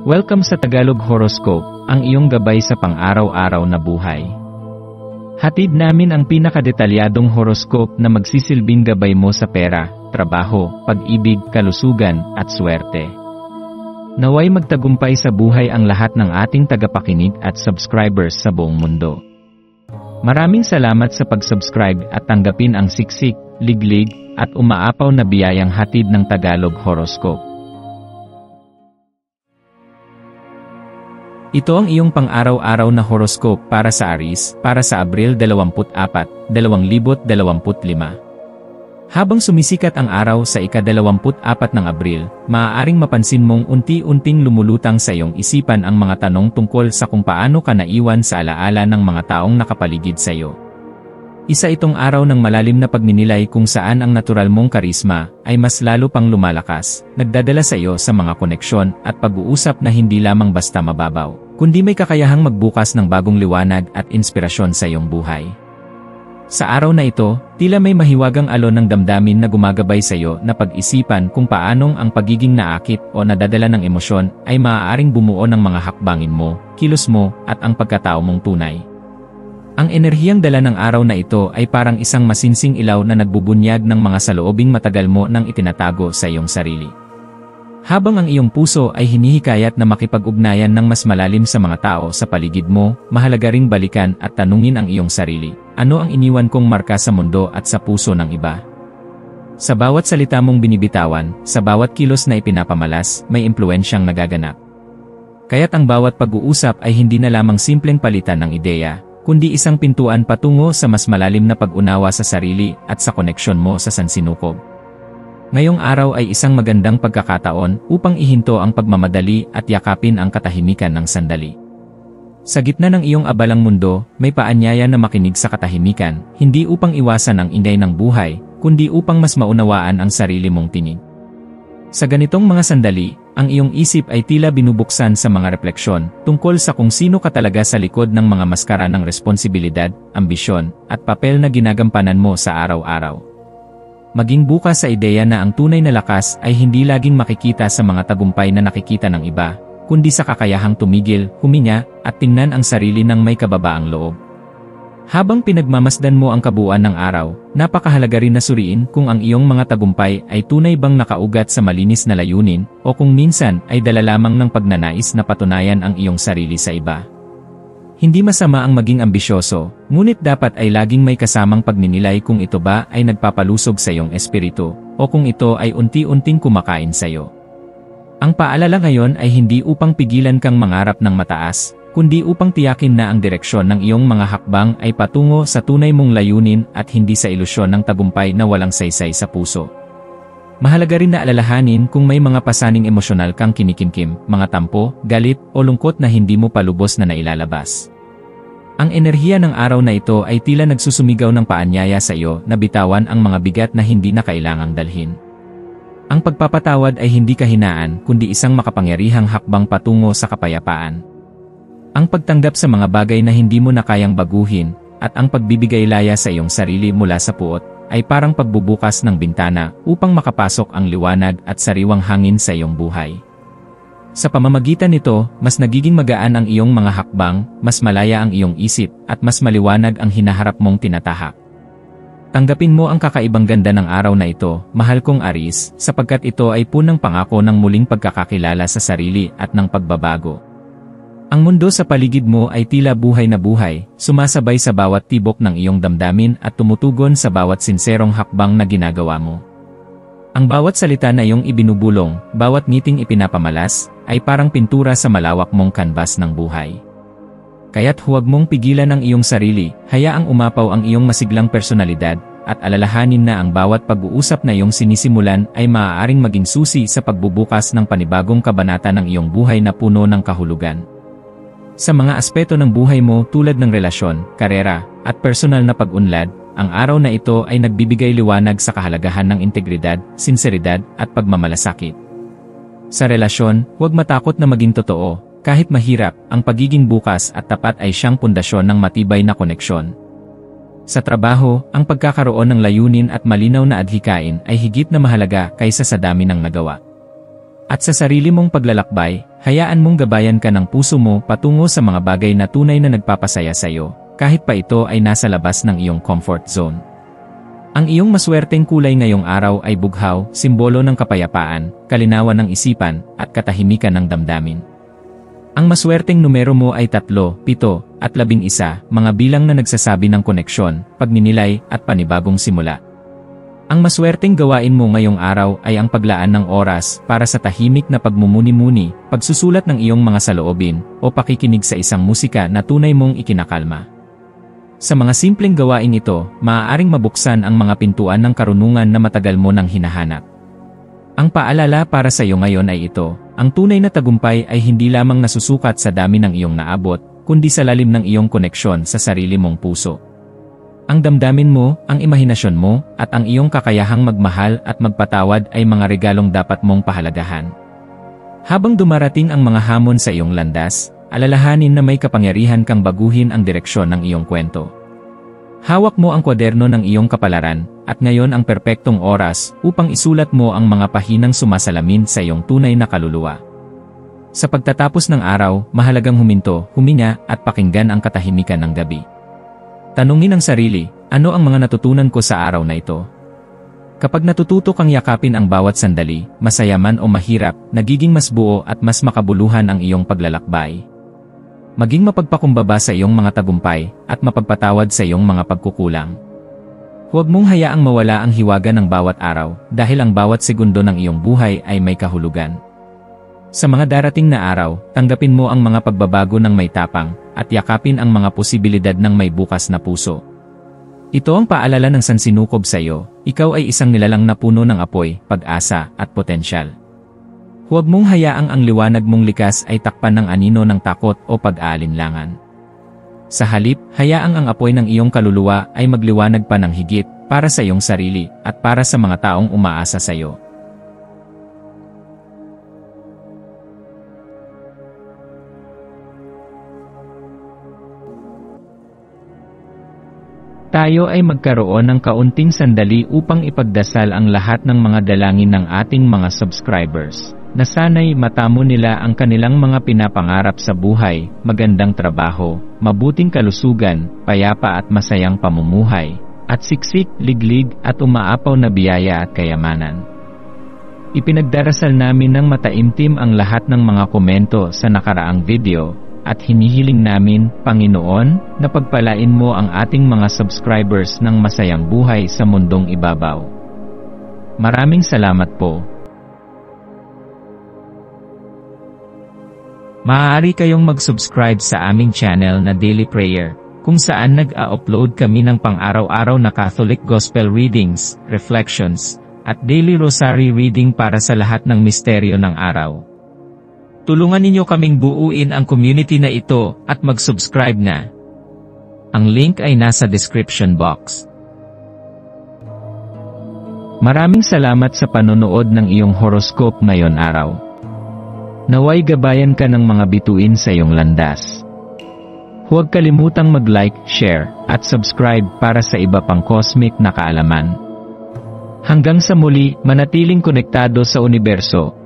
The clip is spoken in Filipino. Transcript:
Welcome sa Tagalog Horoscope, ang iyong gabay sa pang-araw-araw na buhay. Hatid namin ang pinakadetalyadong horoscope na magsisilbing gabay mo sa pera, trabaho, pag-ibig, kalusugan, at swerte. Naway magtagumpay sa buhay ang lahat ng ating tagapakinig at subscribers sa buong mundo. Maraming salamat sa pag-subscribe at tanggapin ang siksik, liglig, at umaapaw na biyayang hatid ng Tagalog Horoscope. Ito ang iyong pang-araw-araw na horoscope para sa Aries, para sa Abril 24, 2025. Habang sumisikat ang araw sa ika-24 ng Abril, maaaring mapansin mong unti-unting lumulutang sa iyong isipan ang mga tanong tungkol sa kung paano ka naiwan sa alaala ng mga taong nakapaligid sa iyo. Isa itong araw ng malalim na pagninilay kung saan ang natural mong karisma ay mas lalo pang lumalakas, nagdadala sa iyo sa mga koneksyon at pag-uusap na hindi lamang basta mababaw, kundi may kakayahang magbukas ng bagong liwanag at inspirasyon sa iyong buhay. Sa araw na ito, tila may mahiwagang alon ng damdamin na gumagabay sa iyo na pag-isipan kung paanong ang pagiging naakit o nadadala ng emosyon ay maaaring bumuo ng mga hakbangin mo, kilos mo, at ang pagkatao mong tunay. Ang enerhiyang dala ng araw na ito ay parang isang masinsing ilaw na nagbubunyag ng mga saloobing matagal mo nang itinatago sa iyong sarili. Habang ang iyong puso ay hinihikayat na makipag-ugnayan ng mas malalim sa mga tao sa paligid mo, mahalaga ring balikan at tanungin ang iyong sarili, ano ang iniwan kong marka sa mundo at sa puso ng iba? Sa bawat salita mong binibitawan, sa bawat kilos na ipinapamalas, may impluensyang nagaganap. Kaya't ang bawat pag-uusap ay hindi na lamang simpleng palitan ng ideya, kundi isang pintuan patungo sa mas malalim na pag-unawa sa sarili at sa koneksyon mo sa sansinukob. Ngayong araw ay isang magandang pagkakataon upang ihinto ang pagmamadali at yakapin ang katahimikan ng sandali. Sa gitna ng iyong abalang mundo, may paanyaya na makinig sa katahimikan, hindi upang iwasan ang ingay ng buhay, kundi upang mas maunawaan ang sarili mong tinig. Sa ganitong mga sandali, ang iyong isip ay tila binubuksan sa mga refleksyon tungkol sa kung sino ka talaga sa likod ng mga maskara ng responsibilidad, ambisyon, at papel na ginagampanan mo sa araw-araw. Maging bukas sa ideya na ang tunay na lakas ay hindi laging makikita sa mga tagumpay na nakikita ng iba, kundi sa kakayahang tumigil, huminga, at tingnan ang sarili ng may kababaang loob. Habang pinagmamasdan mo ang kabuuan ng araw, napakahalaga rin na suriin kung ang iyong mga tagumpay ay tunay bang nakaugat sa malinis na layunin o kung minsan ay dala lamang ng pagnanais na patunayan ang iyong sarili sa iba. Hindi masama ang maging ambisyoso, ngunit dapat ay laging may kasamang pagninilay kung ito ba ay nagpapalusog sa iyong espiritu o kung ito ay unti-unting kumakain sa iyo. Ang paalala ngayon ay hindi upang pigilan kang mangarap ng mataas, kundi upang tiyakin na ang direksyon ng iyong mga hakbang ay patungo sa tunay mong layunin at hindi sa ilusyon ng tagumpay na walang saysay sa puso. Mahalaga rin na alalahanin kung may mga pasaning emosyonal kang kinikimkim, mga tampo, galit, o lungkot na hindi mo pa lubos na nailalabas. Ang enerhiya ng araw na ito ay tila nagsusumigaw ng paanyaya sa iyo na bitawan ang mga bigat na hindi na kailangang dalhin. Ang pagpapatawad ay hindi kahinaan kundi isang makapangyarihang hakbang patungo sa kapayapaan. Ang pagtanggap sa mga bagay na hindi mo na kayang baguhin, at ang pagbibigay laya sa iyong sarili mula sa puot, ay parang pagbubukas ng bintana upang makapasok ang liwanag at sariwang hangin sa iyong buhay. Sa pamamagitan nito, mas nagiging magaan ang iyong mga hakbang, mas malaya ang iyong isip, at mas maliwanag ang hinaharap mong tinatahak. Tanggapin mo ang kakaibang ganda ng araw na ito, mahal kong Aries, sapagkat ito ay punang pangako ng muling pagkakakilala sa sarili at ng pagbabago. Ang mundo sa paligid mo ay tila buhay na buhay, sumasabay sa bawat tibok ng iyong damdamin at tumutugon sa bawat sinserong hakbang na ginagawa mo. Ang bawat salita na iyong ibinubulong, bawat ngiting ipinapamalas, ay parang pintura sa malawak mong kanbas ng buhay. Kaya't huwag mong pigilan ang iyong sarili, hayaang umapaw ang iyong masiglang personalidad, at alalahanin na ang bawat pag-uusap na iyong sinisimulan ay maaaring maging susi sa pagbubukas ng panibagong kabanata ng iyong buhay na puno ng kahulugan. Sa mga aspeto ng buhay mo tulad ng relasyon, karera, at personal na pag-unlad, ang araw na ito ay nagbibigay liwanag sa kahalagahan ng integridad, sinseridad, at pagmamalasakit. Sa relasyon, huwag matakot na maging totoo, kahit mahirap, ang pagiging bukas at tapat ay siyang pundasyon ng matibay na koneksyon. Sa trabaho, ang pagkakaroon ng layunin at malinaw na adhikain ay higit na mahalaga kaysa sa dami ng nagawa. At sa sarili mong paglalakbay, hayaan mong gabayan ka ng puso mo patungo sa mga bagay na tunay na nagpapasaya sa iyo, kahit pa ito ay nasa labas ng iyong comfort zone. Ang iyong maswerteng kulay ngayong araw ay bughaw, simbolo ng kapayapaan, kalinawan ng isipan, at katahimikan ng damdamin. Ang maswerteng numero mo ay 3, 7, at 11, mga bilang na nagsasabi ng koneksyon, pagninilay, at panibagong simula. Ang maswerteng gawain mo ngayong araw ay ang paglaan ng oras para sa tahimik na pagmumuni-muni, pagsusulat ng iyong mga saloobin, o pakikinig sa isang musika na tunay mong ikinakalma. Sa mga simpleng gawain ito, maaaring mabuksan ang mga pintuan ng karunungan na matagal mo nang hinahanap. Ang paalala para sa iyo ngayon ay ito, ang tunay na tagumpay ay hindi lamang nasusukat sa dami ng iyong naabot, kundi sa lalim ng iyong koneksyon sa sarili mong puso. Ang damdamin mo, ang imahinasyon mo, at ang iyong kakayahang magmahal at magpatawad ay mga regalong dapat mong pahalagahan. Habang dumarating ang mga hamon sa iyong landas, alalahanin na may kapangyarihan kang baguhin ang direksyon ng iyong kwento. Hawak mo ang kwaderno ng iyong kapalaran, at ngayon ang perpektong oras upang isulat mo ang mga pahinang sumasalamin sa iyong tunay na kaluluwa. Sa pagtatapos ng araw, mahalagang huminto, huminga, at pakinggan ang katahimikan ng gabi. Tanungin ang sarili, ano ang mga natutunan ko sa araw na ito? Kapag natututo kang yakapin ang bawat sandali, masaya man o mahirap, nagiging mas buo at mas makabuluhan ang iyong paglalakbay. Maging mapagpakumbaba sa iyong mga tagumpay, at mapagpatawad sa iyong mga pagkukulang. Huwag mong hayaang mawala ang hiwaga ng bawat araw, dahil ang bawat segundo ng iyong buhay ay may kahulugan. Sa mga darating na araw, tanggapin mo ang mga pagbabago ng may tapang, at yakapin ang mga posibilidad ng may bukas na puso. Ito ang paalala ng sansinukob sa iyo, ikaw ay isang nilalang na puno ng apoy, pag-asa, at potensyal. Huwag mong hayaang ang liwanag mong likas ay takpan ng anino ng takot o pag-aalinlangan. Sa halip, hayaang ang apoy ng iyong kaluluwa ay magliwanag pa ng higit, para sa iyong sarili, at para sa mga taong umaasa sa iyo. Tayo ay magkaroon ng kaunting sandali upang ipagdasal ang lahat ng mga dalangin ng ating mga subscribers, na sana'y matamo nila ang kanilang mga pinapangarap sa buhay, magandang trabaho, mabuting kalusugan, payapa at masayang pamumuhay, at siksik, liglig at umaapaw na biyaya at kayamanan. Ipinagdarasal namin ng mataimtim ang lahat ng mga komento sa nakaraang video, at hinihiling namin, Panginoon, na pagpalain mo ang ating mga subscribers ng masayang buhay sa mundong ibabaw. Maraming salamat po. Maaari kayong mag-subscribe sa aming channel na Daily Prayer, kung saan nag-a-upload kami ng pang-araw-araw na Catholic Gospel Readings, Reflections, at Daily Rosary Reading para sa lahat ng misteryo ng araw. Tulungan ninyo kaming buuin ang community na ito at mag-subscribe na. Ang link ay nasa description box. Maraming salamat sa panonood ng iyong horoscope ngayon araw. Naway gabayan ka ng mga bituin sa iyong landas. Huwag kalimutang mag-like, share, at subscribe para sa iba pang cosmic na kaalaman. Hanggang sa muli, manatiling konektado sa universo,